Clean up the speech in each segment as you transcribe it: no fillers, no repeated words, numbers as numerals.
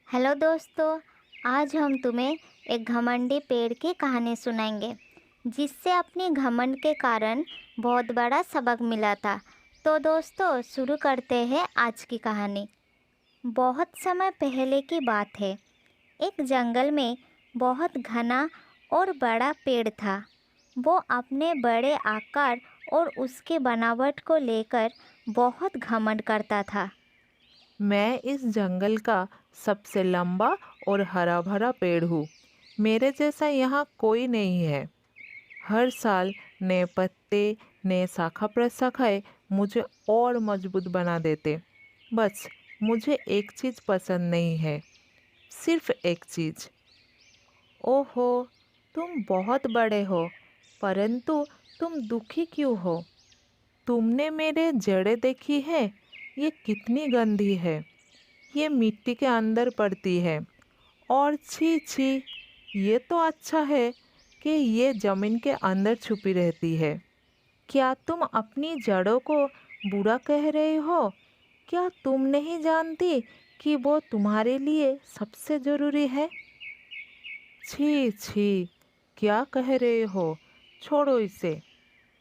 Hello दोस्तों। आज हम तुम्हें एक घमंडी पेड़ की कहानी सुनाएंगे जिससे अपनी घमंड के कारण बहुत बड़ा सबक मिला था। तो दोस्तों शुरू करते हैं आज की कहानी। बहुत समय पहले की बात है। एक जंगल में बहुत घना और बड़ा पेड़ था। वो अपने बड़े आकार और उसके बनावट को लेकर बहुत घमंड करता था। मैं इस जंगल का सबसे लंबा और हरा भरा पेड़ हूँ। मेरे जैसा यहाँ कोई नहीं है। हर साल नए पत्ते, नए शाखा प्रशाखाएं मुझे और मजबूत बना देते। बस मुझे एक चीज़ पसंद नहीं है, सिर्फ एक चीज़। ओहो, तुम बहुत बड़े हो, परंतु तुम दुखी क्यों हो? तुमने मेरे जड़ें देखी है? ये कितनी गंदी है। ये मिट्टी के अंदर पड़ती है। और छी छी, ये तो अच्छा है कि ये जमीन के अंदर छुपी रहती है। क्या तुम अपनी जड़ों को बुरा कह रहे हो? क्या तुम नहीं जानती कि वो तुम्हारे लिए सबसे ज़रूरी है? छी छी, क्या कह रहे हो? छोड़ो इसे।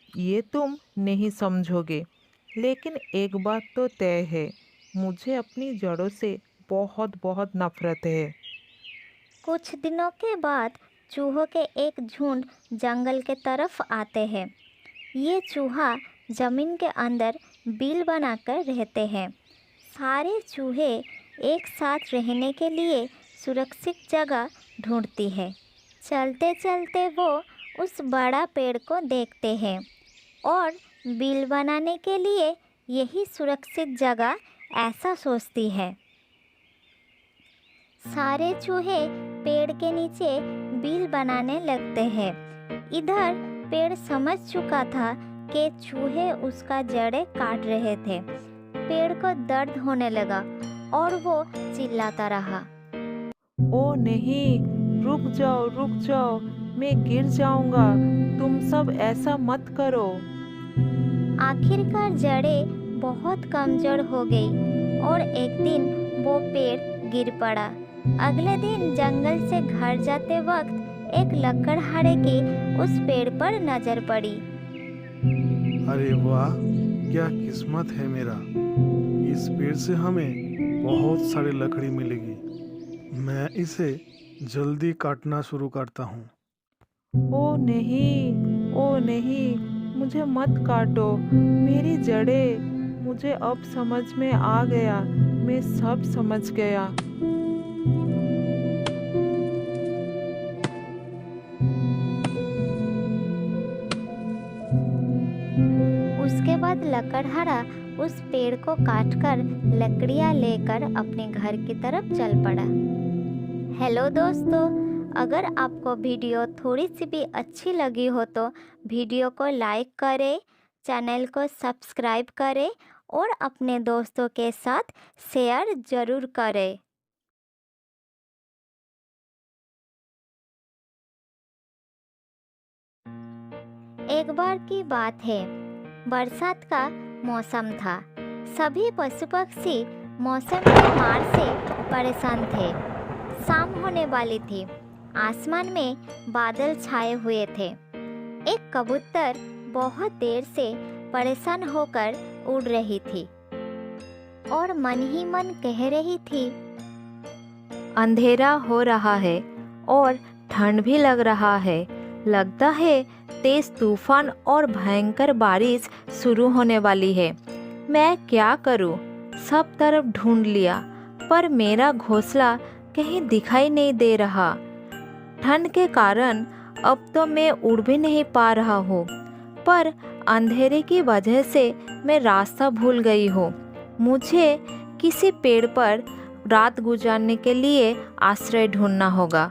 ये तुम नहीं समझोगे, लेकिन एक बात तो तय है, मुझे अपनी जड़ों से बहुत बहुत नफरत है। कुछ दिनों के बाद चूहों के एक झुंड जंगल के तरफ आते हैं। ये चूहा जमीन के अंदर बिल बनाकर रहते हैं। सारे चूहे एक साथ रहने के लिए सुरक्षित जगह ढूंढती है। चलते चलते वो उस बड़ा पेड़ को देखते हैं और बिल बनाने के लिए यही सुरक्षित जगह ऐसा सोचती है। सारे चूहे पेड़ के नीचे बिल बनाने लगते हैं। इधर पेड़ समझ चुका था कि चूहे उसका जड़ें काट रहे थे। पेड़ को दर्द होने लगा और वो चिल्लाता रहा। ओ नहीं, रुक जाओ, मैं गिर जाऊंगा। तुम सब ऐसा मत करो। आखिरकार जड़ें बहुत कमजोर हो गई और एक दिन वो पेड़ गिर पड़ा। अगले दिन जंगल से घर जाते वक्त एक लकड़हारे की उस पेड़ पर नजर पड़ी। अरे वाह, क्या किस्मत है मेरा। इस पेड़ से हमें बहुत सारी लकड़ी मिलेगी। मैं इसे जल्दी काटना शुरू करता हूँ। ओ नहीं, मुझे मत काटो। मेरी जड़ें, मुझे अब समझ में आ गया। मैं सब समझ गया। उसके बाद लकड़हारा उस पेड़ को काटकर लकड़ियां लेकर अपने घर की तरफ चल पड़ा। हेलो दोस्तों, अगर आपको वीडियो थोड़ी सी भी अच्छी लगी हो तो वीडियो को लाइक करें, चैनल को सब्सक्राइब करें और अपने दोस्तों के साथ शेयर ज़रूर करें। एक बार की बात है, बरसात का मौसम था। सभी पशु पक्षी मौसम की मार से परेशान थे। शाम होने वाली थी। आसमान में बादल छाए हुए थे। एक कबूतर बहुत देर से परेशान होकर उड़ रही थी और मन ही मन कह रही थी, अंधेरा हो रहा है और ठंड भी लग रहा है। लगता है तेज तूफान और भयंकर बारिश शुरू होने वाली है। मैं क्या करूं? सब तरफ ढूंढ लिया, पर मेरा घोंसला कहीं दिखाई नहीं दे रहा। ठंड के कारण अब तो मैं उड़ भी नहीं पा रहा हूँ, पर अंधेरे की वजह से मैं रास्ता भूल गई हूँ। मुझे किसी पेड़ पर रात गुजारने के लिए आश्रय ढूंढना होगा।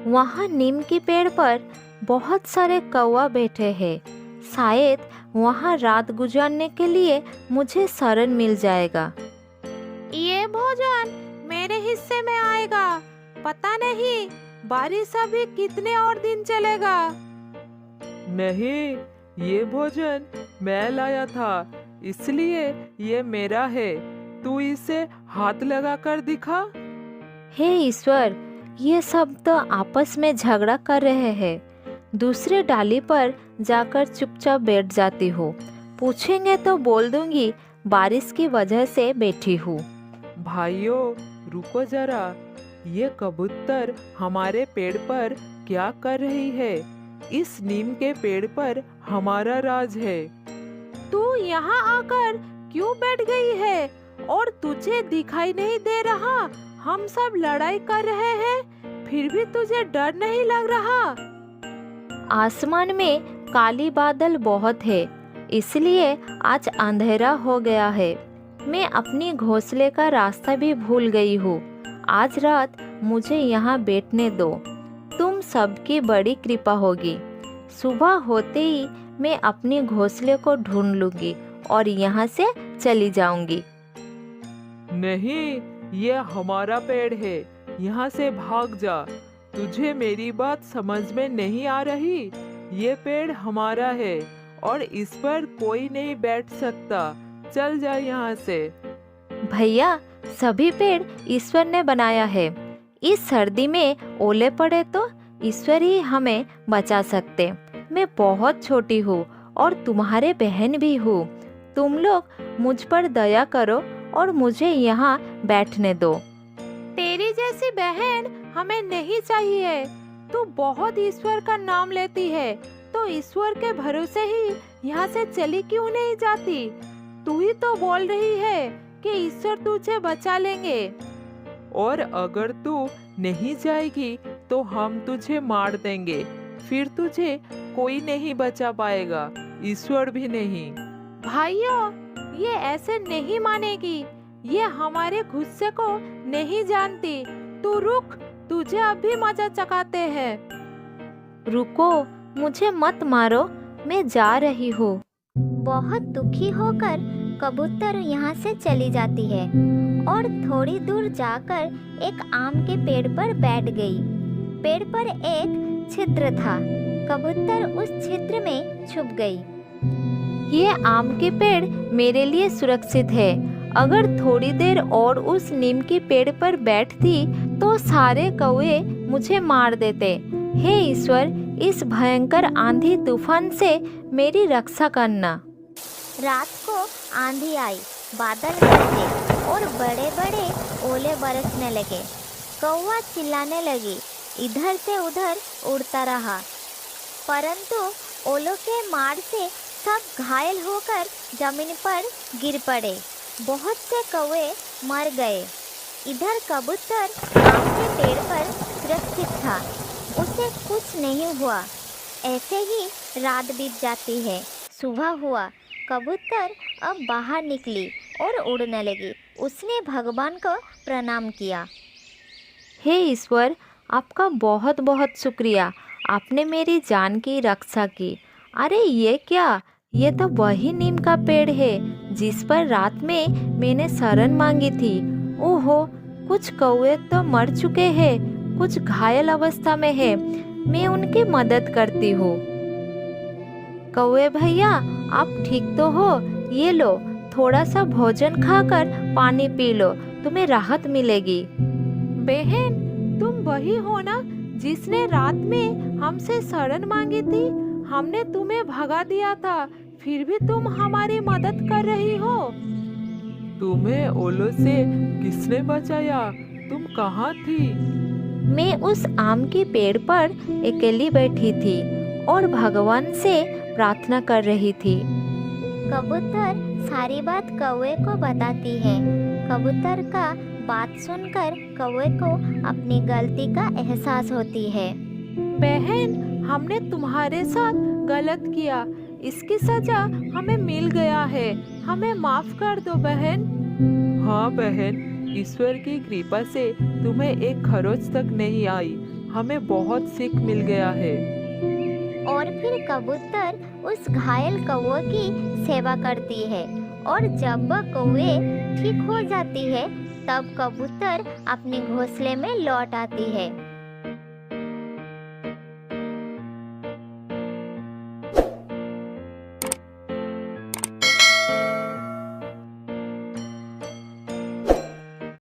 वहाँ नीम के पेड़ पर बहुत सारे कौवा बैठे हैं। शायद वहाँ रात गुजारने के लिए मुझे शरण मिल जाएगा। ये भोजन मेरे हिस्से में आएगा। पता नहीं बारिश अभी कितने और दिन चलेगा। नहीं, ये भोजन मैं लाया था, इसलिए ये मेरा है। तू इसे हाथ लगा कर दिखा। हे ईश्वर, ये सब तो आपस में झगड़ा कर रहे हैं। दूसरे डाली पर जाकर चुपचाप बैठ जाती हूँ। पूछेंगे तो बोल दूंगी बारिश की वजह से बैठी हूँ। भाइयों रुको जरा, ये कबूतर हमारे पेड़ पर क्या कर रही है? इस नीम के पेड़ पर हमारा राज है। तू यहाँ आकर क्यों बैठ गई है? और तुझे दिखाई नहीं दे रहा हम सब लड़ाई कर रहे हैं, फिर भी तुझे डर नहीं लग रहा? आसमान में काली बादल बहुत है, इसलिए आज अंधेरा हो गया है। मैं अपनी घोंसले का रास्ता भी भूल गई हूँ। आज रात मुझे यहाँ बैठने दो। तुम सबकी बड़ी कृपा होगी। सुबह होते ही मैं अपने घोंसले को ढूंढ लूंगी और यहाँ से चली जाऊंगी। नहीं, ये हमारा पेड़ है, यहाँ से भाग जा। तुझे मेरी बात समझ में नहीं आ रही? ये पेड़ हमारा है और इस पर कोई नहीं बैठ सकता। चल जा यहाँ से। भैया, सभी पेड़ ईश्वर ने बनाया है। इस सर्दी में ओले पड़े तो ईश्वर ही हमें बचा सकते। मैं बहुत छोटी हूँ और तुम्हारे बहन भी हूँ। तुम लोग मुझ पर दया करो और मुझे यहाँ बैठने दो। तेरी जैसी बहन हमें नहीं चाहिए। तू बहुत ईश्वर का नाम लेती है, तो ईश्वर के भरोसे ही यहाँ से चली क्यों नहीं जाती? तू ही तो बोल रही है कि ईश्वर तुझे बचा लेंगे। और अगर तू नहीं जाएगी तो हम तुझे मार देंगे। फिर तुझे कोई नहीं बचा पाएगा, ईश्वर भी नहीं। भाइयों, ये ऐसे नहीं मानेगी। ये हमारे गुस्से को नहीं जानती। तू रुक, तुझे अभी मजा चखाते हैं। रुको, मुझे मत मारो, मैं जा रही हूँ। बहुत दुखी होकर कबूतर यहाँ से चली जाती है और थोड़ी दूर जाकर एक आम के पेड़ पर बैठ गई। पेड़ पर एक छिद्र था। कबूतर उस छिद्र में छुप गई। ये आम के पेड़ मेरे लिए सुरक्षित है। अगर थोड़ी देर और उस नीम के पेड़ पर बैठती तो सारे कौवे मुझे मार देते। हे ईश्वर, इस भयंकर आंधी तूफान से मेरी रक्षा करना। रात को आंधी आई, बादल गरजे और बड़े बड़े ओले बरसने लगे। कौवा चिल्लाने लगी, इधर से उधर उड़ता रहा, परंतु ओलों के मार से सब घायल होकर जमीन पर गिर पड़े। बहुत से कौवे मर गए। इधर कबूतर आम के पेड़ पर सुरक्षित था, उसे कुछ नहीं हुआ। ऐसे ही रात बीत जाती है। सुबह हुआ, कबूतर अब बाहर निकली और उड़ने लगी। उसने भगवान को प्रणाम किया। हे ईश्वर, आपका बहुत बहुत शुक्रिया। आपने मेरी जान की रक्षा की। अरे ये क्या? ये तो वही नीम का पेड़ है जिस पर रात में मैंने शरण मांगी थी। ओहो, कुछ कौवे तो मर चुके हैं, कुछ घायल अवस्था में है। मैं उनकी मदद करती हूँ। कौवे भैया, आप ठीक तो हो? ये लो, थोड़ा सा भोजन खाकर पानी पी लो, तुम्हें राहत मिलेगी। बहन, तुम वही हो ना जिसने रात में हमसे शरण मांगी थी? हमने तुम्हें भगा दिया था, फिर भी तुम हमारी मदद कर रही हो। तुम्हें ओलों से किसने बचाया? तुम कहाँ थी? मैं उस आम के पेड़ पर अकेली बैठी थी और भगवान से प्रार्थना कर रही थी। कबूतर सारी बात कौवे को बताती है। कबूतर का बात सुनकर कौवे को अपनी गलती का एहसास होती है। बहन, हमने तुम्हारे साथ गलत किया, इसकी सजा हमें मिल गया है। हमें माफ कर दो बहन। हाँ बहन, ईश्वर की कृपा से तुम्हें एक खरोच तक नहीं आई। हमें बहुत सीख मिल गया है। और फिर कबूतर उस घायल कौवे की सेवा करती है और जब वह कौवे ठीक हो जाती है तब कबूतर अपने घोंसले में लौट आती है।